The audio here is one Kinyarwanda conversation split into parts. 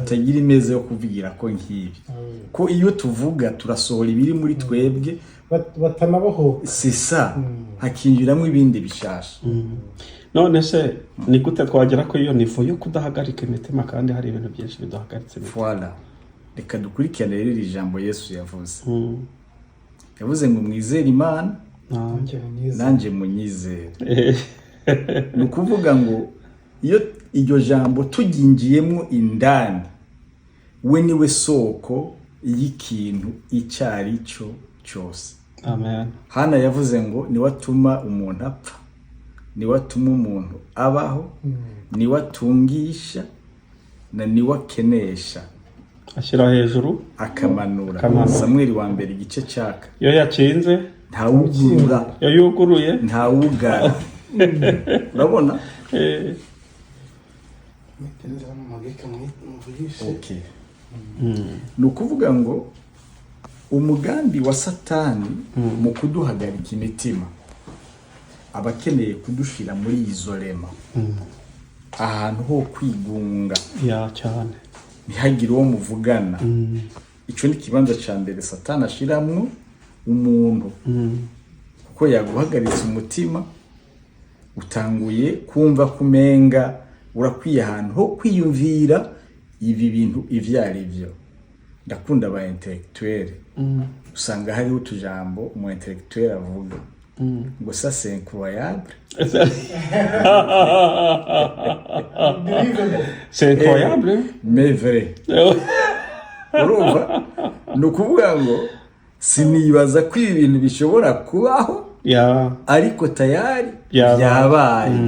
batagira imeze yo kuvugira ko nkibi ko iyo tuvuga turasohora ibiri muri twebwe batanabaho sisa hakinjiramo ibindi bishasha. None se ni gute twagera ko iyo nivo yo kudahagarika imitima kandi hari ibintu byinshi biduhagaritse imitima? Voilà. Reka dukurikirane rero iri jambo Yesu yavuze. Yavuze ngo mwizere Imana nanjye munyizere. Ni ukuvuga ngo iyo iryo jambo tuginjiyemo indani, we niwe soko y'ikintu icyari cyo cyose. Amen. Hana yavuze ngo ni watuma umuntu apfa, ni watuma umuntu abaho, ni watungisha na ni wakenesha, ashyira hejuru akamanura. Samuel wa mbere igice cyaka. Iyo yacinze ntawugurura, iyo yuguruye ntawugara. Urabona? Okay. Ni ukuvuga ngo umugambi wa Satani mu kuduhagarika imitima abakeneye kudushira muri izo rema, ahantu ho kwigunga ya cyane, ntihagire uwo muvugana. Ico ni kibanza ca mbere Satani ashiramwo umuntu, kuko yaguhagaritse umutima, utanguye kumva kumenga urakwiye ahantu ho kwiyumvira ibi bintu ivyari byo. Ndakunda aba intellectuel, usanga hariho utujambo umu intellectuel avuga ngo ça c'est incroyable. C'est incroyable, mais vrai. Urumva? Ni ukuvuga ngo sinibaza ko ibi bintu bishobora kubaho, ariko tayari yabaye.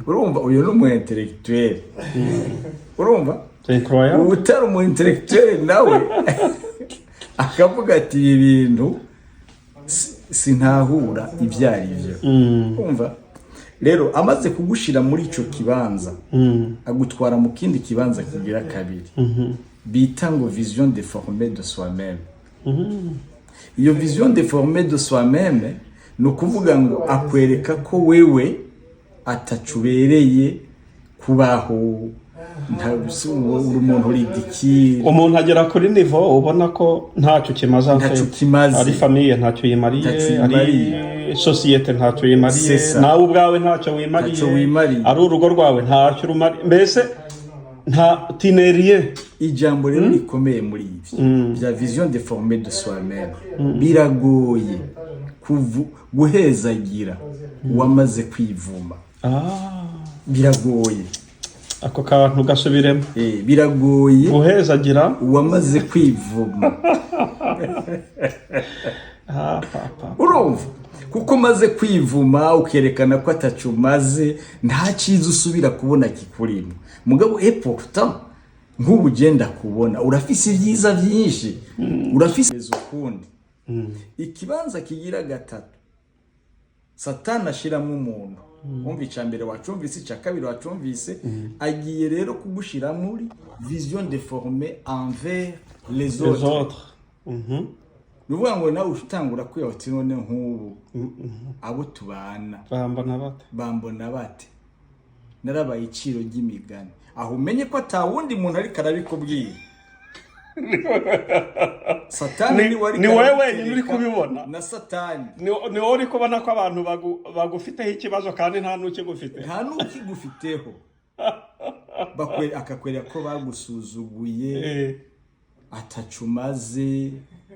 Urumva? Uyu ni umu intellectuel. Urumva? Utari umu intellectuel nawe akavuga ati ibi bintu sintahura ibyari byo. Urumva? Rero amaze kugushira muri ico kibanza, agutwara mu kindi kibanza kigira kabiri, bita ngo vision déformée de soi-même. Iyo vision déformée de soi-même ni ukuvuga ngo akwereka ko wewe atacubereye kubaho, umuntu ridikira. Umuntu agera kuri nivo ubona ko ntacyo kimaze, ari famille ntacyo yimariye, ari societe ntacyo yimariye, nawe ubwawe ntacyo wimariye, ari urugo rwawe ntacyo rumariye, mbese nta tinerie. Ijambo rero rikomeye muri ibi bya vision déformée de soi-même, biragoye guhezagira wamaze kwivuma. Biragoye ako kantu gasubiremo. Biragoye guhezagira wamaze kwivuma. Urumva? Kuko maze kwivuma ukerekana ko atacumaze, nta cyiza usubira kubona kikurimo. Mugabo pourtant nk'ubu genda kubona urafise ibyiza byinshi, urafise ukundi. Ikibanza kigira gatatu Satani ashiramo umuntu. Umva icambere wacumvise, icya kabiri wacumvise, agiye rero kugushira muri vision déformée envers les autres. Nuvuga ngo nawe utangura kwiyota none nk'ubu abo tubana bambona bate, narabaye iciro ry'imigani, aho umenye ko atawundi muntu ari karabikubwira. Satani ni wewe uri kubibona, na Satani ni wowe uri kubona ko abantu bagufiteho ikibazo kandi nta n'ukigufite, nta n'ukigufiteho. Akakwereka ko bagusuzuguye, atacumaze,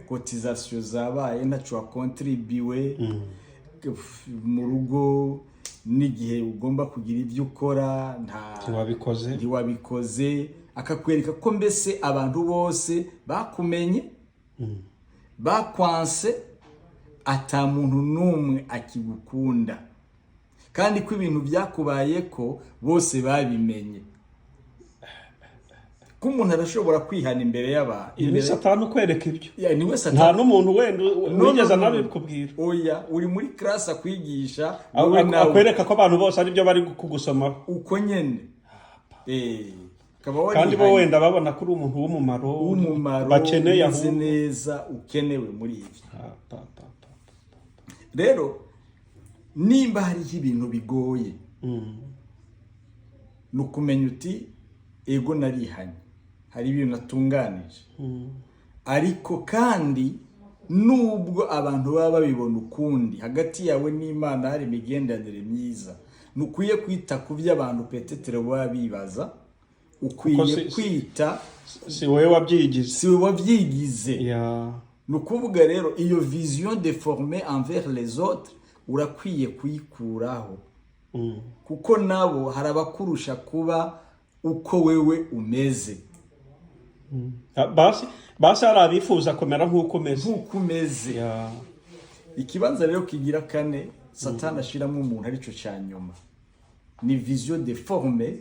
cotisation zabaye ntacu wakontribuwe mu rugo, n'igihe ugomba kugira ibyo ukora ntiwabikoze. Akakwereka ko mbese abantu bose bakumenye, bakwanse, ata muntu n'umwe akigukunda, kandi ko ibintu byakubaye ko bose babimenye. Ko umuntu arashobora kwihana imbere y'abantu. Ni Satani ukwereka ibyo. Nta n'umuntu wenda wigeze nabikubwira. Oya, uri muri class akwigisha, akwereka ko abantu bose ari byo bari kugusoma uko nyene. Kandi bo wenda babona kuri umuntu w'umumaro bakeneye neza, ukenewe muri ibi. Rero nimba hari ibintu bigoye, nukumenya uti ego narihanye, hari ibintu natunganije ariko kandi nubwo abantu baba babibona ukundi hagati yawe n'Imana hari imigenderanire myiza nukwiye kwita ku by'abantu petetere baba bibaza ukwiye kwita si wowe wabyigize nukuvuga rero iyo vision déformée envers les autres urakwiye kuyikuraho kuko nabo harabakurusha kuba uko wewe umeze basi arabifuza kumera nk'uko umeze ikibanza rero kigira kane Satani ashiramo umuntu arico cyanyuma ni vision déformée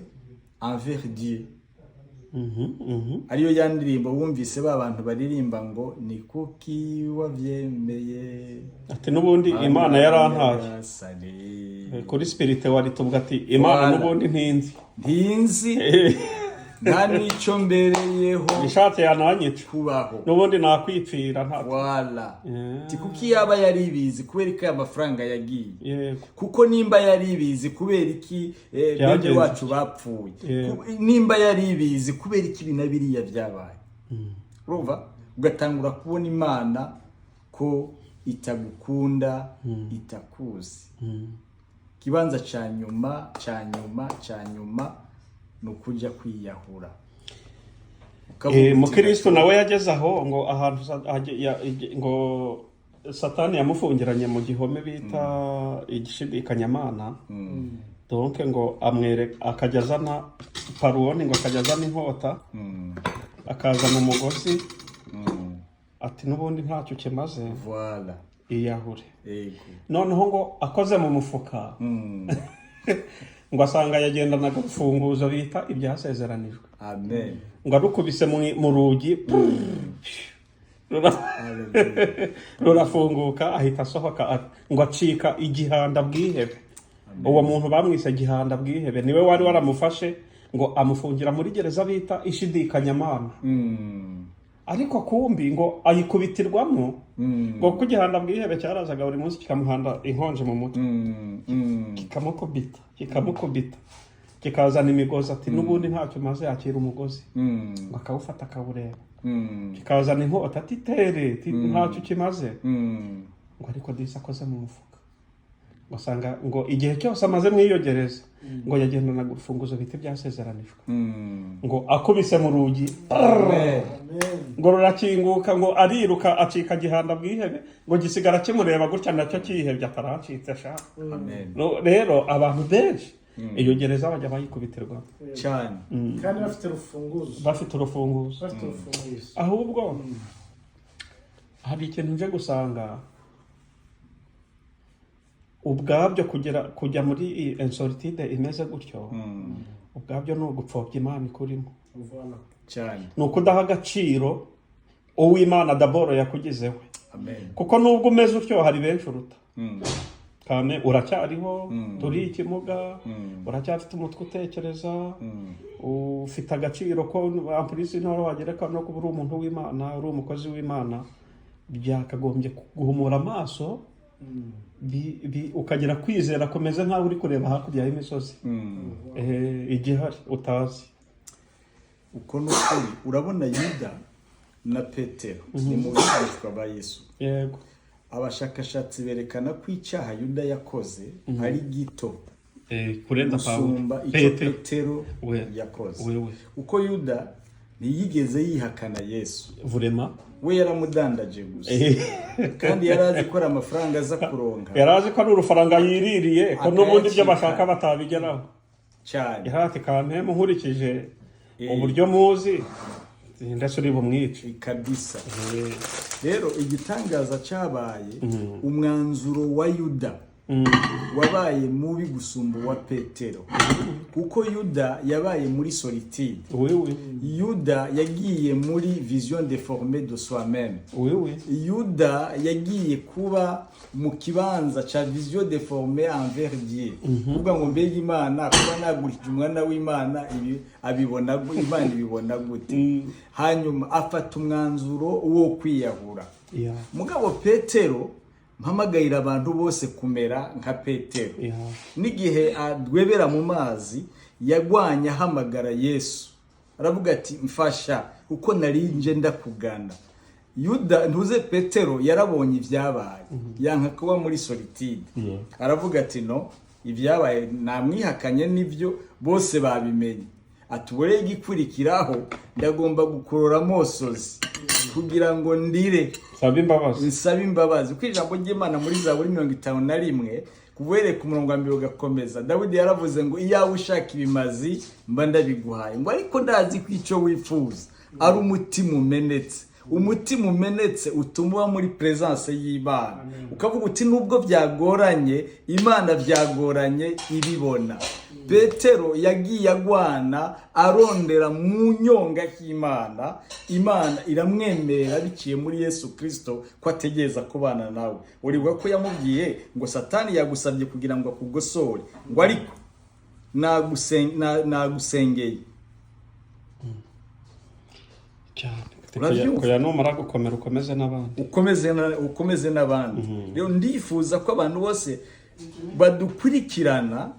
envers Dieu ariyo yandirimbo wumvise abantu baririmba ngo ni kuki wavyemeye ati nubundi Imana yarantaye kuri spirituality tuvuga ati Imana nubundi ntinzi nta nico mbereyeho nishatse yananyica kubaho nubundi nakwipfira nta wala kuki yaba yaribizi kubera iki amafaranga yagiye kuko nimba yaribizi kubera iki bende wacu bapfuye nimba yaribizi kubera iki binabiriya byabaye urumva ugatangura kubona Imana ko itagukunda itakuzi kibanza cyanyuma nukujya kwiyahura mukristo nawe yageze aho ngo ahantu ngo Satani yamufungiranye mu gihome bita igishidikanyamana donc ngo amwereka akajyazana paroni ngo akajyazana inkota akazana umugozi ati nubundi ntacyo kimaze voilà iyahure noneho ngo akoze mu mufuka ngo asanga yagendanaga urufunguzo bita ibyasezeranijwe amen ngo arukubise mu rugi rurafunguka ahita asohoka ngo acika igihanda bwihebe uwo muntu bamwise gihanda bwihebe niwe wari waramufashe ngo amufungira muri gereza bita ishidikanyamana ariko kumbi ngo ayikubitirwamo ngo ku gihanda bwihebe cyarazaga buri munsi kikamuhanda inkonje mu mutwe kikamukubita kikazana imigozi ati nubundi ntacyo maze yakira umugozi bakawufata akawureba kikazana inkota ati tere ntacyo kimaze ngo ariko disi akoze mu mufuka basanga ngo igihe cyose amaze mwiyogereza ngo yagendanaga urufunguzo bita byasezeranijwe ngo akubise mu rugi ngo rurakinguka ngo ariruka acika gihanda bwihebe ngo gisigara kimureba gutya nacyo kihebye ataracitse shaka rero abantu benshi iyo gereza bajya bayikubitirwa cyane kandi bafite urufunguzo ahubwo hari ikintu nje gusanga ubwabyo kujya muri insolitude imeze gutyo ubwabyo no gupfobya Imana ikurimo cyane no kudaha agaciro uw'Imana daboro yakugizeho kuko nubwo umeze utyo hari benshi uruta kandi uracyariho turi ikimuga uracyafite umutwe utekereza ufite agaciro ko ampurisi ntoro wagereka no kuba uri umuntu w'Imana uri umukozi w'Imana byakagombye guhumura amaso ukagira kwizera komeze nkaho uri kureba hakurya y'imisozi igihari utazi uko n'ukuri urabona Yuda na Petero ni mu bishishwa ba Yesu yego abashakashatsi berekana ko icyaha Yuda yakoze ari gito kurenza Pawulo Petero yakoze uko Yuda ntiyigeze yihakana Yesu vraiment we yaramudandaje gusa kandi yarazi ko amafaranga aza kuronka yarazi ko ari urufaranga yiririye ko n'ubundi byo bashaka batabigeraho cyane yahati kante nkurikije uburyo muzi ndetse uri bumwice kabisa rero igitangaza cyabaye umwanzuro wa Yuda wabaye mubi gusumba wa Petero kuko Yuda yabaye muri solitude Yuda yagiye muri vision déformée de soi-même Yuda yagiye kuba mu kibanza cha vision déformée envers Dieu kuvuga ngo mbega Imana kuba nagurikije umwana w'Imana ibi abibona Imana ibibona gute hanyuma afata umwanzuro wo kwiyahura mugabo Petero mpamagayira abantu bose kumera nka Petero n'igihe adwebera mu mazi yagwanya hamagara Yesu aravuga ati mfasha kuko nari nje ndakugana. Yuda ntuze Petero yarabonye ibyabaye yanka kuba muri solitude, aravuga ati no ibyabaye namwihakanye n'ibyo bose babimenye, atubure igikurikiraho ndagomba gukurura amosozi kugira ngo ndire nsaba imbabazi. Kuko ijambo ry'Imana muri Zaburi 51 kubereka ku murongo wa 2 ugakomeza, Dawidi yaravuze ngo iyawe ushaka ibimazi mba ndabiguhaye, ngo ariko ndazi ko icyo wifuza ari umutima umenetse. Umutima umenetse utuma uba muri presence y'Imana, ukavuga uti nubwo byagoranye Imana byagoranye ibibona. Petero yagiye agwana arondera mu nyonga y'Imana, Imana iramwemerera biciye muri Yesu Kristo ko ategeza kubana nawe. Uribuka ko yamubwiye ngo Satani yagusabye kugira ngo akugosore, ngo ariko nagusengeye kuya numara gukomera ukomeze n'abandi. Rero ndifuza ko abantu bose badukurikirana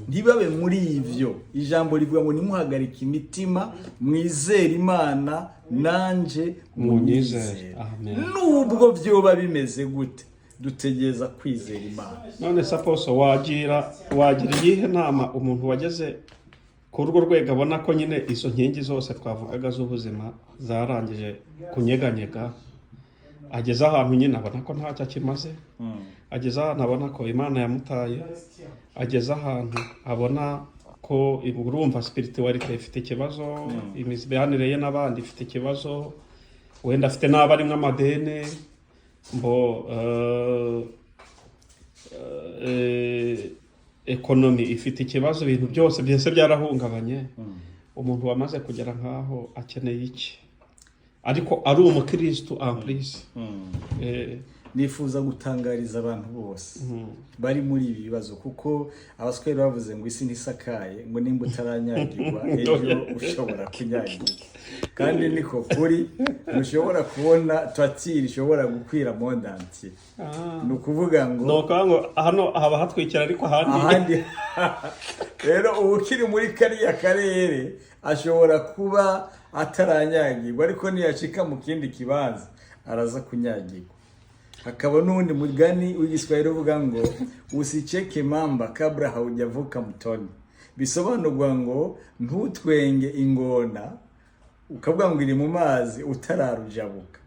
ntibabe muri ivyo. Ijambo rivuga ngo nimuhagarike imitima mwizere Imana nanje munyizere. Nubwo byoba bimeze gute dutegeza kwizera Imana. None suppose wagira iyihe nama umuntu wageze ku urwo rwego abona ko nyine izo nkingi zose twavugaga z'ubuzima zarangije kunyeganyega, ageze ahantu nyine abona ko ntacyo akimaze, ageze ahantu abona ko Imana yamutaye, ageze ahantu abona ko urumva spirituality ifite ikibazo, imibanire ye n'abandi ifite ikibazo, wenda afite n'abarimwe amadene, ekonomi ifite ikibazo, ibintu byose byarahungabanye. Umuntu wamaze kugera nkaho akeneye iki? Ariko ari umukristo amplis. Nifuza gutangariza abantu bose bari muri ibi bibazo, kuko abaswere bavuze ngo isi ntisakaye, ngo nimba utaranyagirwa ejo ushobora kunyagirwa. Kandi niko kuri, ushobora kubona twatiri ishobora gukwira mondanti. Nukuvuga ngo hano haba hatwikira, ariko ahandi rero ubukiri muri kariya karere ashobora kuba ataranyagirwa, ariko niyashika mu kindi kibanza araza kunyagirwa. Hakaba n'undi mugani w'igiswahili uvuga ngo usicheke mamba kabla haujavuka mtoni. Bisobanurwa ngo ntutwenge ingona ukavuga ngo iri mu mazi utararujabuka.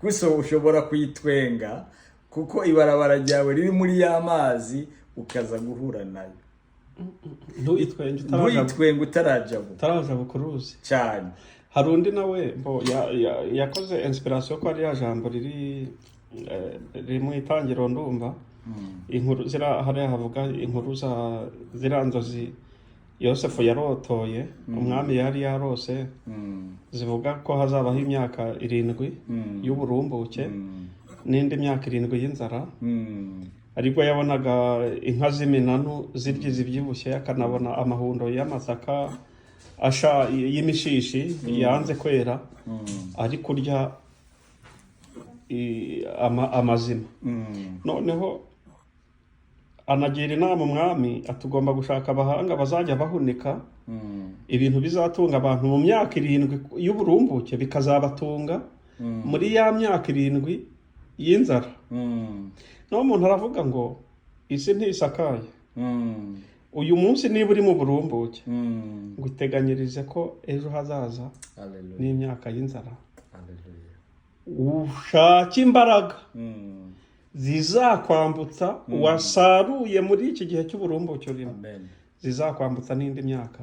Gusa ushobora kuyitwenga kuko ibarabara ryawe riri muri ya mazi ukaza guhura nayo. Ntuyitwenge utarajabuka uruzi cyane. Hari undi nawe yakoze inspiration ko ari ya jambo riri mu itangiro ndumva inkuru hariya havuga inkuru ziriya nzozi Yosefu yarotoye, umwami yari yarose, zivuga ko hazabaho imyaka 7 y'uburumbuke n'indi myaka 7 y'inzara. Ariko yabonaga inka z'iminanu zirya zibyibushye, akanabona amahundo y'amasaka y'imishishi yanze kwera ari kurya amazima. Noneho anagira inama umwami atugomba gushaka abahanga bazajya bahunika ibintu bizatunga abantu mu myaka 7 y'uburumbuke, bikazabatunga muri ya myaka 7 y'inzara. No umuntu aravuga ngo isi ntisakaye, uyu munsi niba uri mu burumbuke ngo uteganyirize ko ejo hazaza n'imyaka y'inzara. Ushaka imbaraga zizakwambutsa wasaruye muri iki gihe cy'uburumbuke urimo, zizakwambutsa n'indi myaka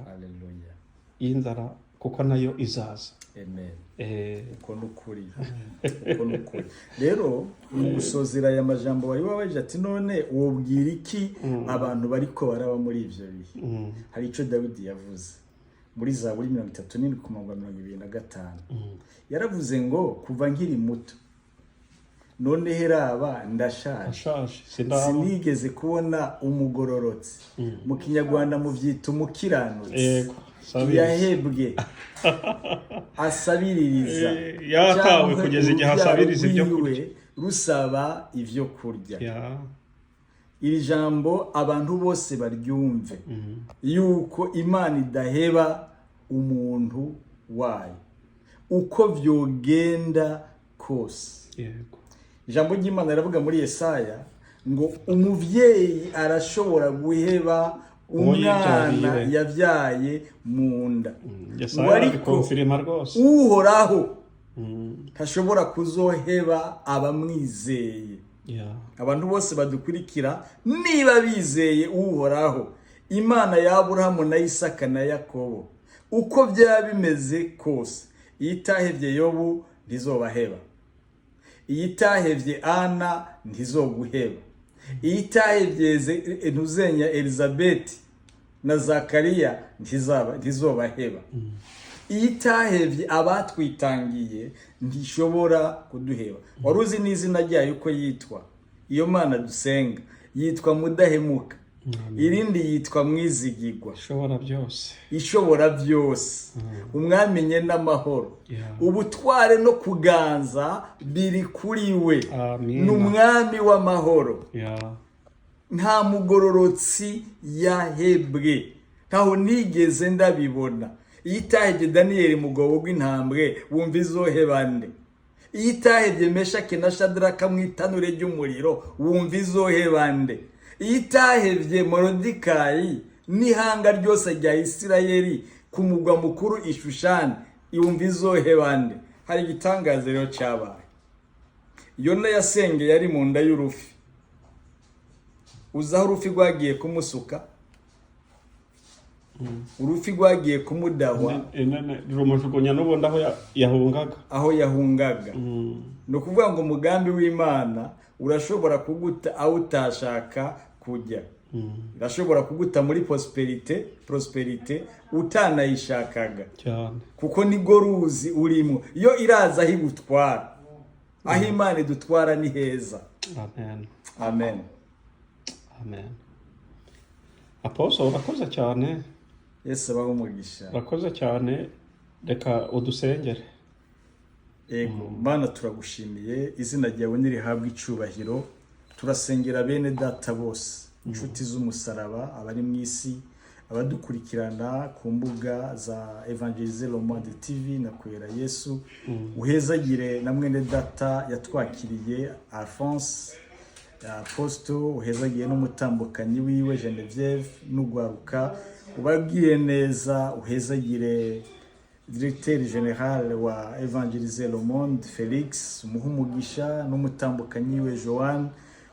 y'inzara, kuko nayo izaza. Uko nukuri. Rero umusozera ya majambo bari babaje ati none wobwira iki abantu bariko baraba muri ivyo bihe. Hari ico Dawidi yavuze muri Zaburi 37:25. Yaravuze ngo kuva nkiri muto none heraba ndashaje, sinigeze kubona umugororotsi. Mu Kinyarwanda muvyita umukiranutsi yahebwe asabiririza yatawe kugeza igihe asabiriza ibyo kurya, rusaba ivyo kurya. Iri jambo abantu bose baryumve yuko Imana idaheba umuntu wayo uko vyogenda kose. Ijambo ry'Imana riravuga muri Yesaya ngo umuvyeyi arashobora guheba umwana yavyaye mu nda. Ariko uhoraho ntashobora kuzoheba abamwizeye. Abantu bose badukurikira niba bizeye uhoraho, Imana ya Aburahamu na Isaka na Yakobo, uko byaba bimeze kose, itahevye Yobu ntizobaheba, itahevye Ana ntizoguheba, itahevye Ntuzenya Elizabeth na Zakariya ntizobaheba, itahevye abatwitangiye ntishobora kuduheba. Waruzi n'izina ryayo uko yitwa? Iyo Mana dusenga yitwa Mudahemuka, irindi yitwa Mwizigirwa, ishobora byose, umwamenye n'amahoro, ubutware no kuganza biri kuri we, n'umwami w'amahoro, nta mugororotsi yahebwe, ntaho nigeze ndabibona. Itahevye Daniyeli mugobo gw'intambwe, wumva izohebande. Itahevye Meshaki na Shadraka mwitanure ry'umuriro, wumva izohebande. Itahevye Morodekayi n'ihanga ryose rya Isirayeli ku mugwa mukuru Ishushani, wumva izohebande. Hari igitangazo rero cyabaye. Yona yasenge yari mu nda y'urufi. Uzaho urufi rwagiye kumusuka, urufi rwagiye kumudahwa, rumujugunya n'ubundi aho yahungaga. No kuvuga ngo umugambi w'Imana urashobora kuguta aho utashaka kujya. Irashobora kuguta muri prosperite utanayishakaga, kuko nigo ruzi urimo. Iyo iraza aho igutwara, aho Imana idutwara ni heza. Amen. Apostle, urakoze cyane. Yesu abaho umugisha. Urakoze cyane, reka udusengere. Ego, Mana turagushimiye, izina ryawe nirihabwe icubahiro. Turasengera bene data bose, inshuti z'umusaraba, abari mu isi, abadukurikirana ku mbuga za Evangeliser le Monde TV na Kwera Yesu. Uhezagire na mwene data yatwakiriye Alphonse Apostle, uhezagire n'umutambukanyi wiwe Genevieve n'ugwaruka, ubabwiye neza. Uhezagire Directeur General wa Evangeliser le Monde Felix Muhumugisha n'umutambukanyi we Joan.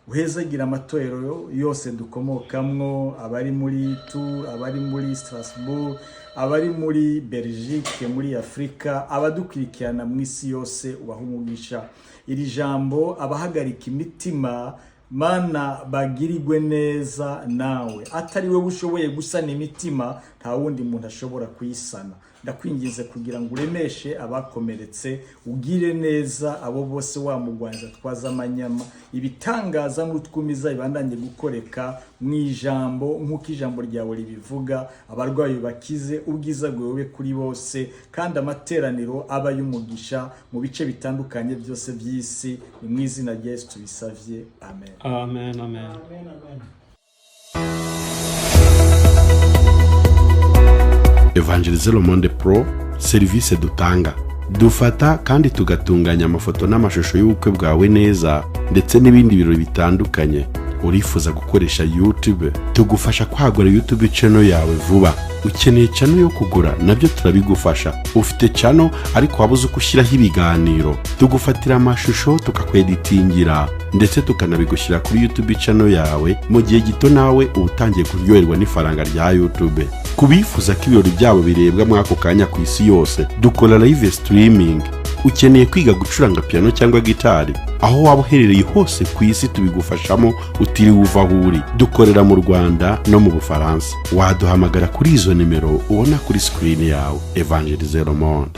Uhezagira amatorero yose dukomokamwo, abari muri Tours, abari muri Strasbourg, abari muri Belgique, muri Afrika, abadukurikirana mu isi yose ubahumugisha. Iri jambo abahagarika imitima, Mana bagirigwe neza nawe. Atari we bushoboye gusana imitima, nta wundi muntu ashobora kuyisana. Ndakwingize kugira ngo uremeshe abakomeretse, ugire neza abo bose wamugwanza twaza amanyama, ibitangaza n'utwumiza ibandanye gukoreka mu ijambo nk'uko ijambo ryawe ribivuga. Abarwayi bakize, ubwiza bwawe kuri bose, kandi amateraniro aba y'umugisha mu bice bitandukanye byose by'isi. Ni mu izina rya Yesu tubisavye. Amen. Amen. Amen. Evangeliser le Monde Pro, serivisi dutanga, dufata kandi tugatunganya amafoto n'amashusho y'ubukwe bwawe neza, ndetse n'ibindi birori bitandukanye. Urifuza gukoresha YouTube, tugufasha kwagura YouTube channel yawe vuba. Ukeneye channel yo kugura, nabyo turabigufasha. Ufite channel ariko wabuze kushyiraho ibiganiro, tugufatira amashusho tukakweditingira, ndetse tukanabigushyira kuri YouTube channel yawe mu gihe gito, nawe ubutangiye kuryoherwa n'ifaranga rya YouTube. Kubifuza ko ibirori byabo birebwa mwako kanya ku isi yose, dukora live streaming. Ukeneye kwiga gucuranga piano cyangwa gitari, aho waba uherereye hose ku isi tubigufashamo utiriwe uva aho uri. Dukorera mu Rwanda no mu Bufaransa. Waduhamagara kuri izo nimero ubona kuri screen yawe. Evangeliser le Monde.